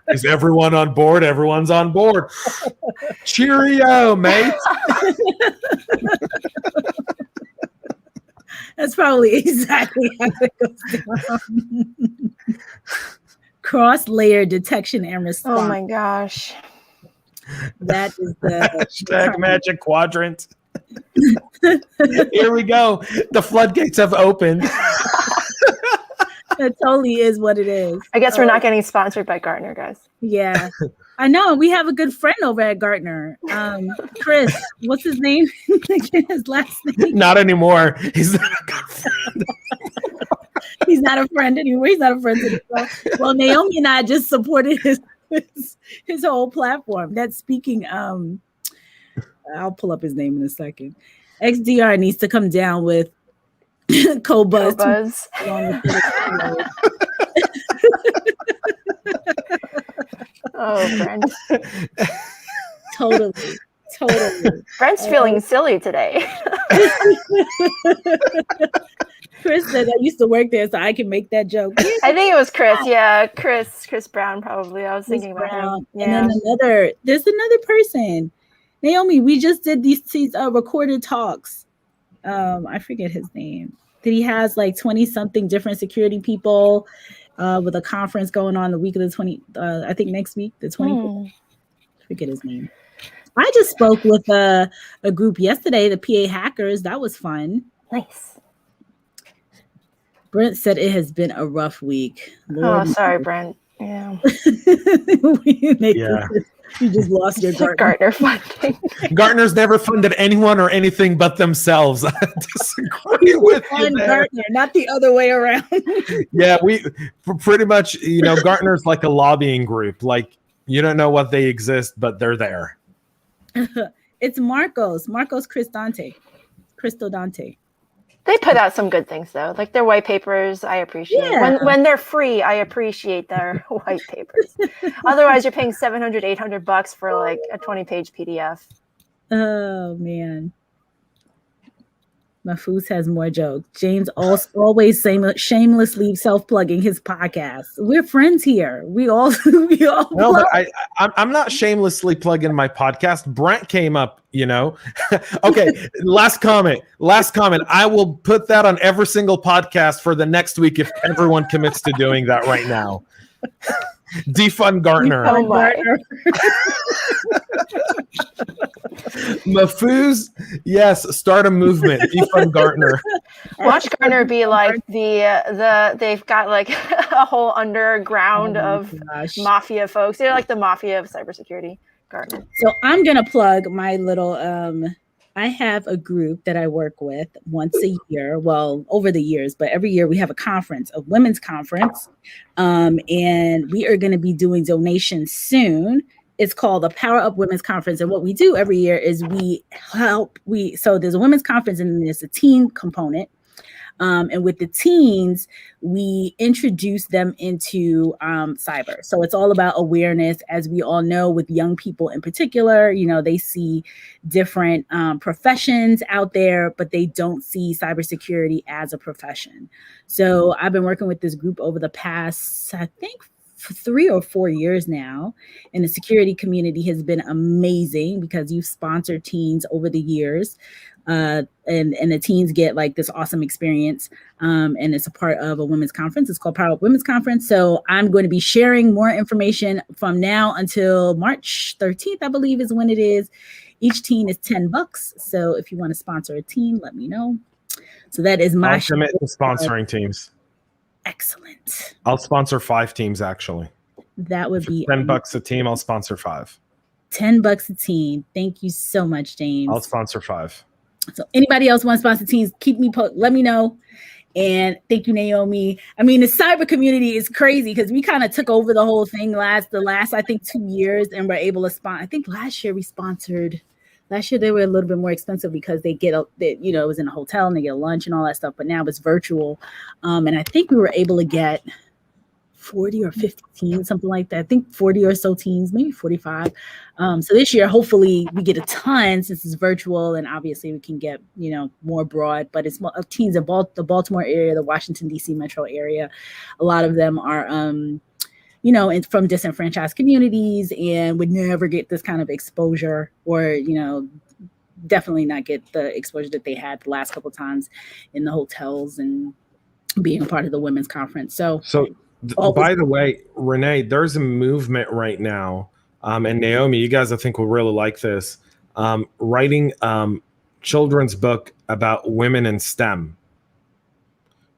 Is everyone on board? Everyone's on board. Cheerio, mate. That's probably exactly how it goes down. Cross-layer detection and response. Oh my gosh. That is the Hashtag magic quadrant. Here we go. The floodgates have opened. That totally is what it is. I guess we're not getting sponsored by Gartner, guys. Yeah. I know. We have a good friend over at Gartner. Chris, what's his name? His last name. Not anymore. He's not a good friend. He's not a friend anymore. He's not a friend anymore. Well, Naomi and I just supported his whole platform. That's speaking. I'll pull up his name in a second. XDR needs to come down with Cobuzz. Oh, Brent. Totally. Brent's feeling silly today. Chris said I used to work there, so I can make that joke. I think it was Chris. Yeah, Chris Brown probably. I was thinking about him. Yeah. And then there's another person. Naomi, we just did these recorded talks. I forget his name. That he has like 20-something different security people with a conference going on the week of the 20. I think next week, the 24th. I forget his name. I just spoke with a group yesterday, the PA Hackers. That was fun. Nice. Brent said it has been a rough week. Lord, sorry, Brent. Yeah. You just lost your Gartner funding. Gartner's never funded anyone or anything but themselves. I disagree with you there. Gartner, not the other way around. Yeah, we pretty much, Gartner's like a lobbying group. Like, you don't know what they exist, but they're there. It's Marcos Cristo Dante. They put out some good things though, like their white papers. I appreciate when they're free. I appreciate their white papers. Otherwise, you're paying $700, $800 for like a 20-page PDF. Oh man, Mahfouz has more jokes. James always shamelessly self-plugging his podcast. We're friends here. We all. No, but I'm not shamelessly plugging my podcast. Brent came up. Okay, last comment. I will put that on every single podcast for the next week if everyone commits to doing that right now. Defund Gartner. Oh my. Mahfouz, yes, start a movement. Defund Gartner. Watch Gartner be like they've got like a whole underground of mafia folks. They're like the mafia of cybersecurity. Gartner. So I'm gonna plug my little I have a group that I work with once a year, well, over the years, but every year we have a conference, a women's conference, and we are going to be doing donations soon. it's called the Power Up Women's Conference. And what we do every year is so there's a women's conference and there's a teen component. And with the teens, we introduce them into cyber. So it's all about awareness. As we all know, with young people in particular, they see different professions out there, but they don't see cybersecurity as a profession. So I've been working with this group over the past, I think, 3 or 4 years now, and the security community has been amazing because you've sponsored teens over the years, and the teens get like this awesome experience, and it's a part of a women's conference. It's called Power Up Women's Conference. So I'm going to be sharing more information from now until March 13th, I believe is when it is. Each teen is $10. So if you want to sponsor a teen, let me know. So that is my I'll commit to sponsoring teams. Excellent. I'll sponsor 5 teams, actually. That would be $10 a team. I'll sponsor 5. $10 a team. Thank you so much, James. I'll sponsor 5. So anybody else want to sponsor teams, let me know. And thank you, Naomi. I mean, the cyber community is crazy because we kind of took over the whole thing the last, I think, 2 years, and we're able to sponsor. I think last year they were a little bit more expensive because it was in a hotel and they get lunch and all that stuff. But now it's virtual. And I think we were able to get 40 or 50 teams, something like that. I think 40 or so teams, maybe 45. So this year, hopefully we get a ton since it's virtual, and obviously we can get, more broad, but it's teams in the Baltimore area, the Washington, D.C. metro area. A lot of them are, from disenfranchised communities and would never get this kind of exposure, or, definitely not get the exposure that they had the last couple of times in the hotels and being a part of the women's conference. So by the way, Renee, there's a movement right now, and Naomi, you guys I think will really like this, writing children's book about women in STEM.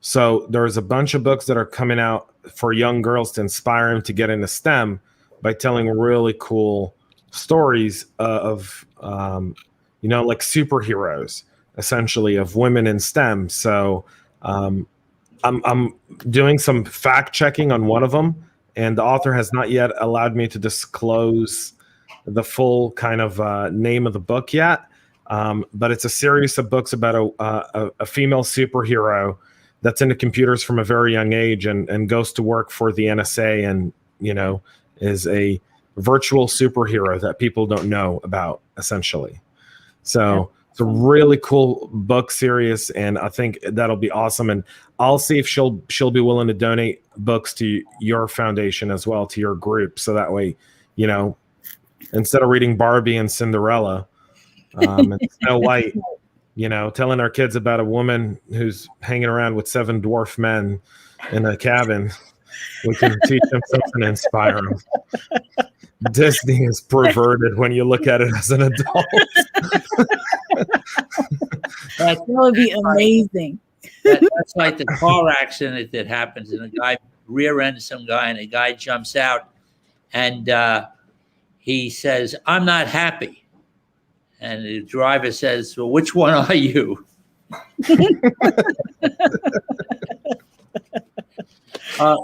So there's a bunch of books that are coming out for young girls to inspire them to get into STEM by telling really cool stories of, like superheroes, essentially, of women in STEM. So I'm doing some fact checking on one of them, and the author has not yet allowed me to disclose the full kind of name of the book yet. But it's a series of books about a female superhero that's into computers from a very young age and goes to work for the NSA and, is a virtual superhero that people don't know about, essentially. So it's a really cool book series, and I think that'll be awesome. And I'll see if she'll be willing to donate books to your foundation as well, to your group. So that way, instead of reading Barbie and Cinderella and Snow White, telling our kids about a woman who's hanging around with 7 dwarf men in a cabin, we can teach them something and inspire them. Disney is perverted when you look at it as an adult. That would be amazing. That's like the car accident that happens, and a guy rear ends some guy, and the guy jumps out, and he says, "I'm not happy." And the driver says, "Well, which one are you?"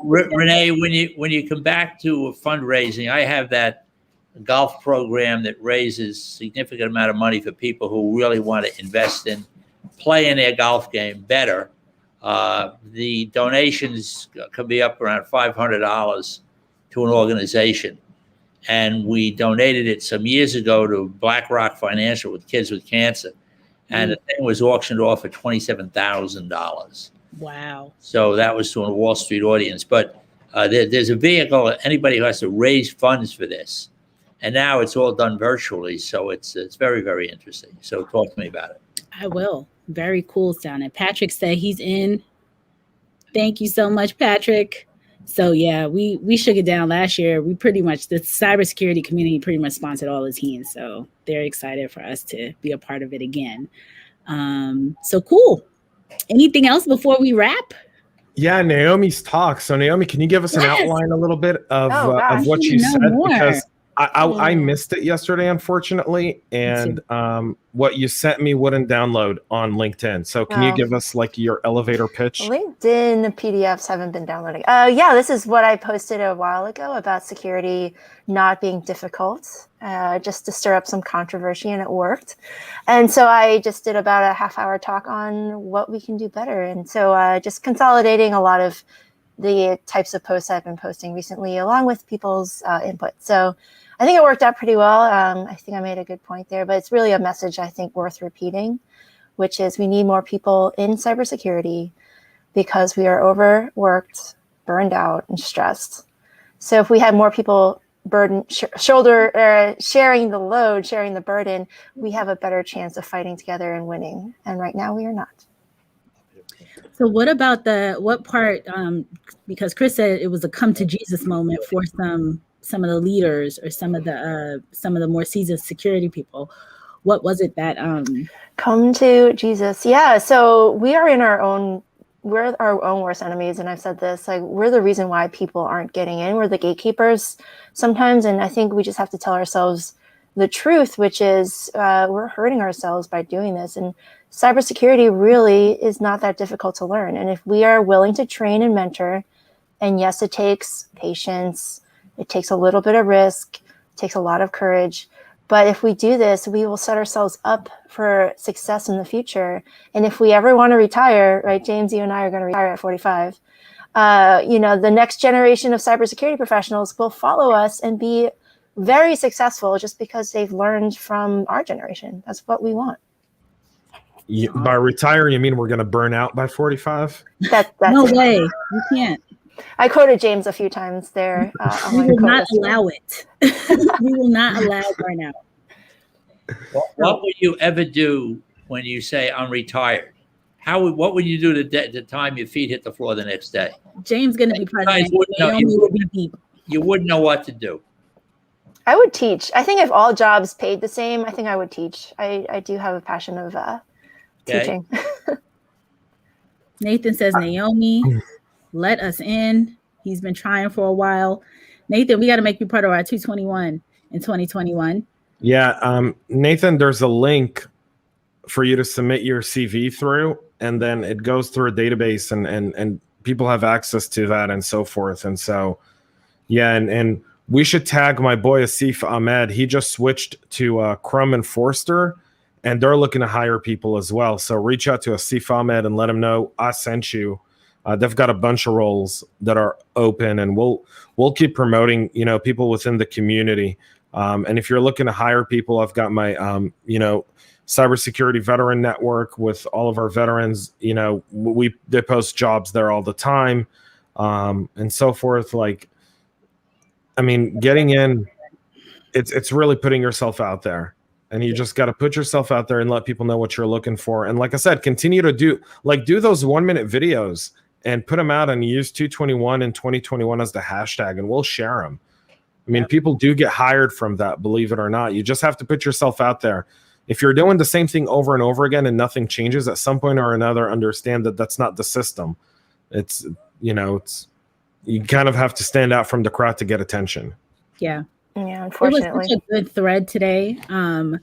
Renee, when you come back to fundraising, I have that golf program that raises significant amount of money for people who really want to invest in playing their golf game better. The donations can be up around $500 to an organization. And we donated it some years ago to BlackRock Financial with kids with cancer. And the thing was auctioned off at $27,000. Wow. So that was to a Wall Street audience. But there's a vehicle, anybody who has to raise funds for this. And now it's all done virtually. So it's very, very interesting. So talk to me about it. I will. Very cool sounding. Patrick said he's in. Thank you so much, Patrick. So yeah, we shook it down last year. We pretty much, the cybersecurity community pretty much sponsored all the teams. So they're excited for us to be a part of it again. So cool. Anything else before we wrap? Yeah, Naomi's talk. So Naomi, can you give us an outline a little bit of what you said? More. Because I missed it yesterday, unfortunately, and what you sent me wouldn't download on LinkedIn. So can you give us like your elevator pitch? LinkedIn PDFs haven't been downloading. Yeah, this is what I posted a while ago about security not being difficult, just to stir up some controversy, and it worked. And so I just did about a half-hour talk on what we can do better. And so just consolidating a lot of the types of posts I've been posting recently, along with people's input. So I think it worked out pretty well. I think I made a good point there, but it's really a message I think worth repeating, which is we need more people in cybersecurity because we are overworked, burned out, and stressed. So if we had more people sharing the load, sharing the burden, we have a better chance of fighting together and winning. And right now we are not. So what about what part, because Chris said it was a come to Jesus moment for some of the leaders or some of the more seasoned security people. What was it that come to Jesus? Yeah, so we're our own worst enemies, and I've said this, like, we're the reason why people aren't getting in. We're the gatekeepers sometimes, and I think we just have to tell ourselves the truth, which is we're hurting ourselves by doing this. And cybersecurity really is not that difficult to learn. And if we are willing to train and mentor, and yes, it takes patience, it takes a little bit of risk, it takes a lot of courage. But if we do this, we will set ourselves up for success in the future. And if we ever want to retire, right, James, you and I are going to retire at 45. The next generation of cybersecurity professionals will follow us and be very successful just because they've learned from our generation. That's what we want. By retire, you mean we're going to burn out by 45? That's no way. You can't. I quoted James a few times there. We will not allow it. We will not allow burnout. What would you ever do when you say I'm retired? What would you do the time your feet hit the floor the next day? James going to be president. You wouldn't know what to do. I would teach. I think if all jobs paid the same, I think I would teach. I do have a passion of teaching. Nathan says, Naomi, let us in. He's been trying for a while. Nathan, we got to make you part of our 221 in 2021. Yeah, Nathan, there's a link for you to submit your CV through, and then it goes through a database, and people have access to that and so forth. And so, yeah, and we should tag my boy Asif Ahmed. He just switched to Crum and Forster, and they're looking to hire people as well. So reach out to Asif Ahmed and let him know I sent you. They've got a bunch of roles that are open, and we'll keep promoting, people within the community. And if you're looking to hire people, I've got my, cybersecurity veteran network with all of our veterans. They post jobs there all the time, and so forth. Getting in, it's really putting yourself out there, and you just got to put yourself out there and let people know what you're looking for. And like I said, continue to do those 1-minute videos and put them out and use 221 and 2021 as the hashtag, and we'll share them. People do get hired from that, believe it or not. You just have to put yourself out there. If you're doing the same thing over and over again and nothing changes, at some point or another, understand that that's not the system. It's you kind of have to stand out from the crowd to get attention. Yeah. Yeah, unfortunately. It was such a good thread today. I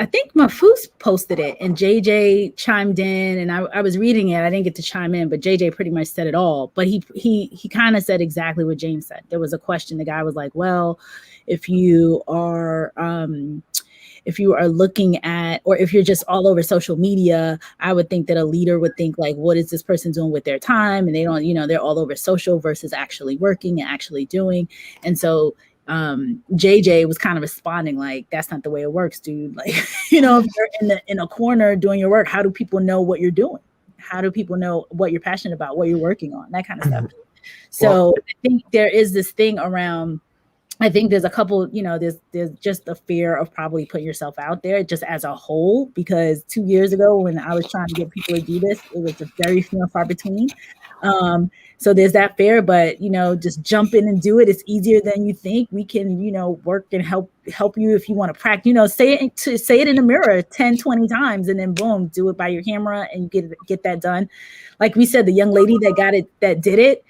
think Mahfouz posted it, and JJ chimed in, and I was reading it. I didn't get to chime in, but JJ pretty much said it all. But he kind of said exactly what James said. There was a question. The guy was like, well, if you are looking at, or if you're just all over social media, I would think that a leader would think like, what is this person doing with their time? And they don't, they're all over social versus actually working and actually doing. And so JJ was kind of responding like, that's not the way it works, dude. Like, if you're in a corner doing your work, how do people know what you're doing? How do people know what you're passionate about, what you're working on, that kind of stuff. So I think there is this thing around, I think there's a couple, there's just a fear of probably putting yourself out there just as a whole, because 2 years ago when I was trying to get people to do this, it was just very few and far between. So there's that fear, but, just jump in and do it. It's easier than you think. We can, work and help you if you want to practice, say it in the mirror 10, 20 times, and then boom, do it by your camera and you get that done. Like we said, the young lady that did it,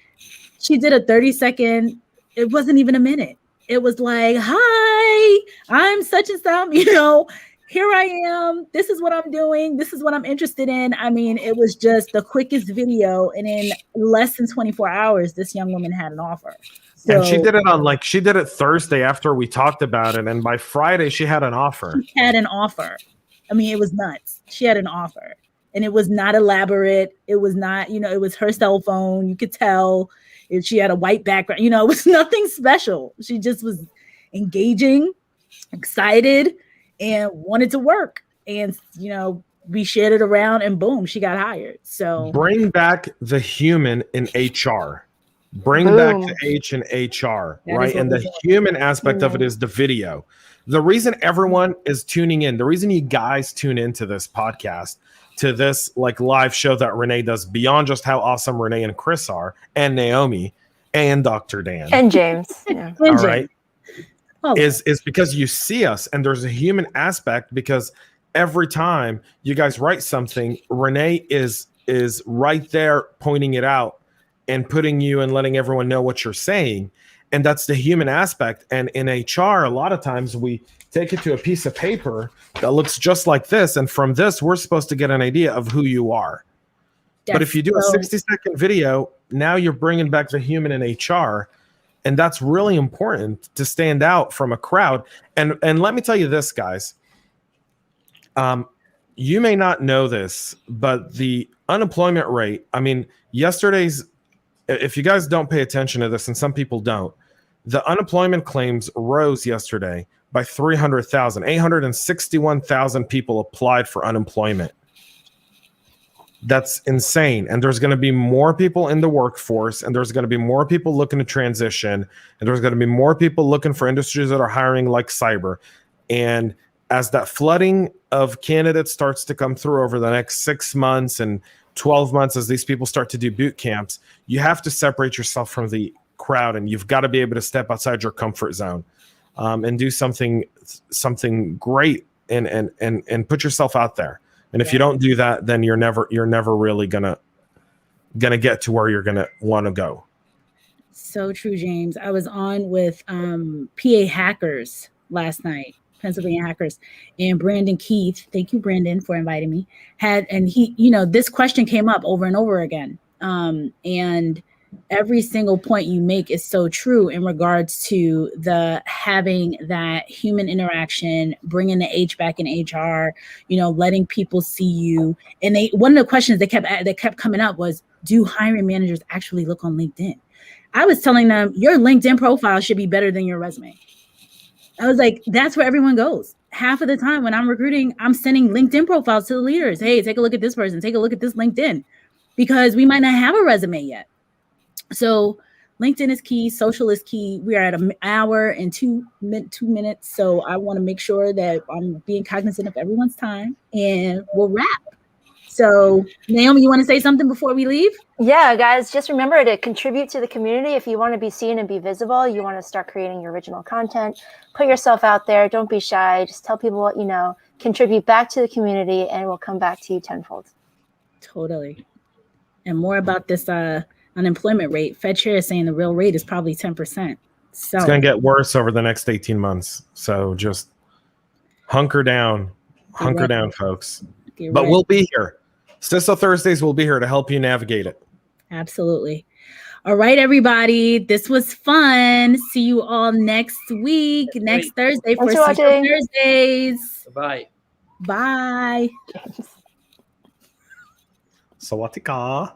she did a 30-second, it wasn't even a minute. it was like, hi, I'm such and such, here I am. This is what I'm doing. This is what I'm interested in. I mean, it was just the quickest video. And in less than 24 hours, this young woman had an offer. So, and she did it she did it Thursday after we talked about it. And by Friday, she had an offer. She had an offer. I mean, it was nuts. She had an offer. And it was not elaborate. It was not, it was her cell phone. You could tell she had a white background. It was nothing special. She just was engaging, excited, and wanted to work. And, we shared it around and boom, she got hired. So bring back the human in HR. Bring back the H in HR, right? And the human aspect of it is the video. The reason everyone is tuning in, the reason you guys tune into this podcast, to this live show that Renee does, beyond just how awesome Renee and Chris are, and Naomi, and Dr. Dan. And James. Yeah. All right. Is because you see us, and there's a human aspect, because every time you guys write something, Renee is right there pointing it out and putting you and letting everyone know what you're saying. And that's the human aspect. And in HR, a lot of times we take it to a piece of paper that looks just like this. And from this, we're supposed to get an idea of who you are. But if you do a 60-second video, now you're bringing back the human in HR. And that's really important to stand out from a crowd. And let me tell you this, guys. You may not know this, but the unemployment rate, if you guys don't pay attention to this, and some people don't, the unemployment claims rose yesterday by 300,000. 861,000 people applied for unemployment. That's insane. And there's going to be more people in the workforce, and there's going to be more people looking to transition, and there's going to be more people looking for industries that are hiring like cyber. And as that flooding of candidates starts to come through over the next 6 months and 12 months, as these people start to do boot camps, you have to separate yourself from the crowd, and you've got to be able to step outside your comfort zone, and do something great and put yourself out there. And if you don't do that, then you're never really gonna get to where you're gonna want to go. So true, James. I was on with PA Hackers last night, Pennsylvania Hackers, and Brandon Keith. Thank you, Brandon, for inviting me. This question came up over and over again. And every single point you make is so true in regards to the having that human interaction, bringing the H back in HR, letting people see you. And one of the questions that kept coming up was, do hiring managers actually look on LinkedIn? I was telling them, your LinkedIn profile should be better than your resume. I was like, that's where everyone goes. Half of the time when I'm recruiting, I'm sending LinkedIn profiles to the leaders. Hey, take a look at this person. Take a look at this LinkedIn, because we might not have a resume yet. So LinkedIn is key. Social is key. We are at an hour and 2 minutes. So I want to make sure that I'm being cognizant of everyone's time, and we'll wrap. So Naomi, you want to say something before we leave? Yeah, guys, just remember to contribute to the community. If you want to be seen and be visible, you want to start creating your original content, put yourself out there. Don't be shy. Just tell people what you know, contribute back to the community, and we'll come back to you tenfold. Totally. And more about this unemployment rate. FedShare is saying the real rate is probably 10%. So it's going to get worse over the next 18 months. So just hunker down, folks. But we'll be here. CISO Thursdays will be here to help you navigate it. Absolutely. All right, everybody. This was fun. See you all next week, next Thursday for CISO Thursdays. Bye. Bye. Sawatika.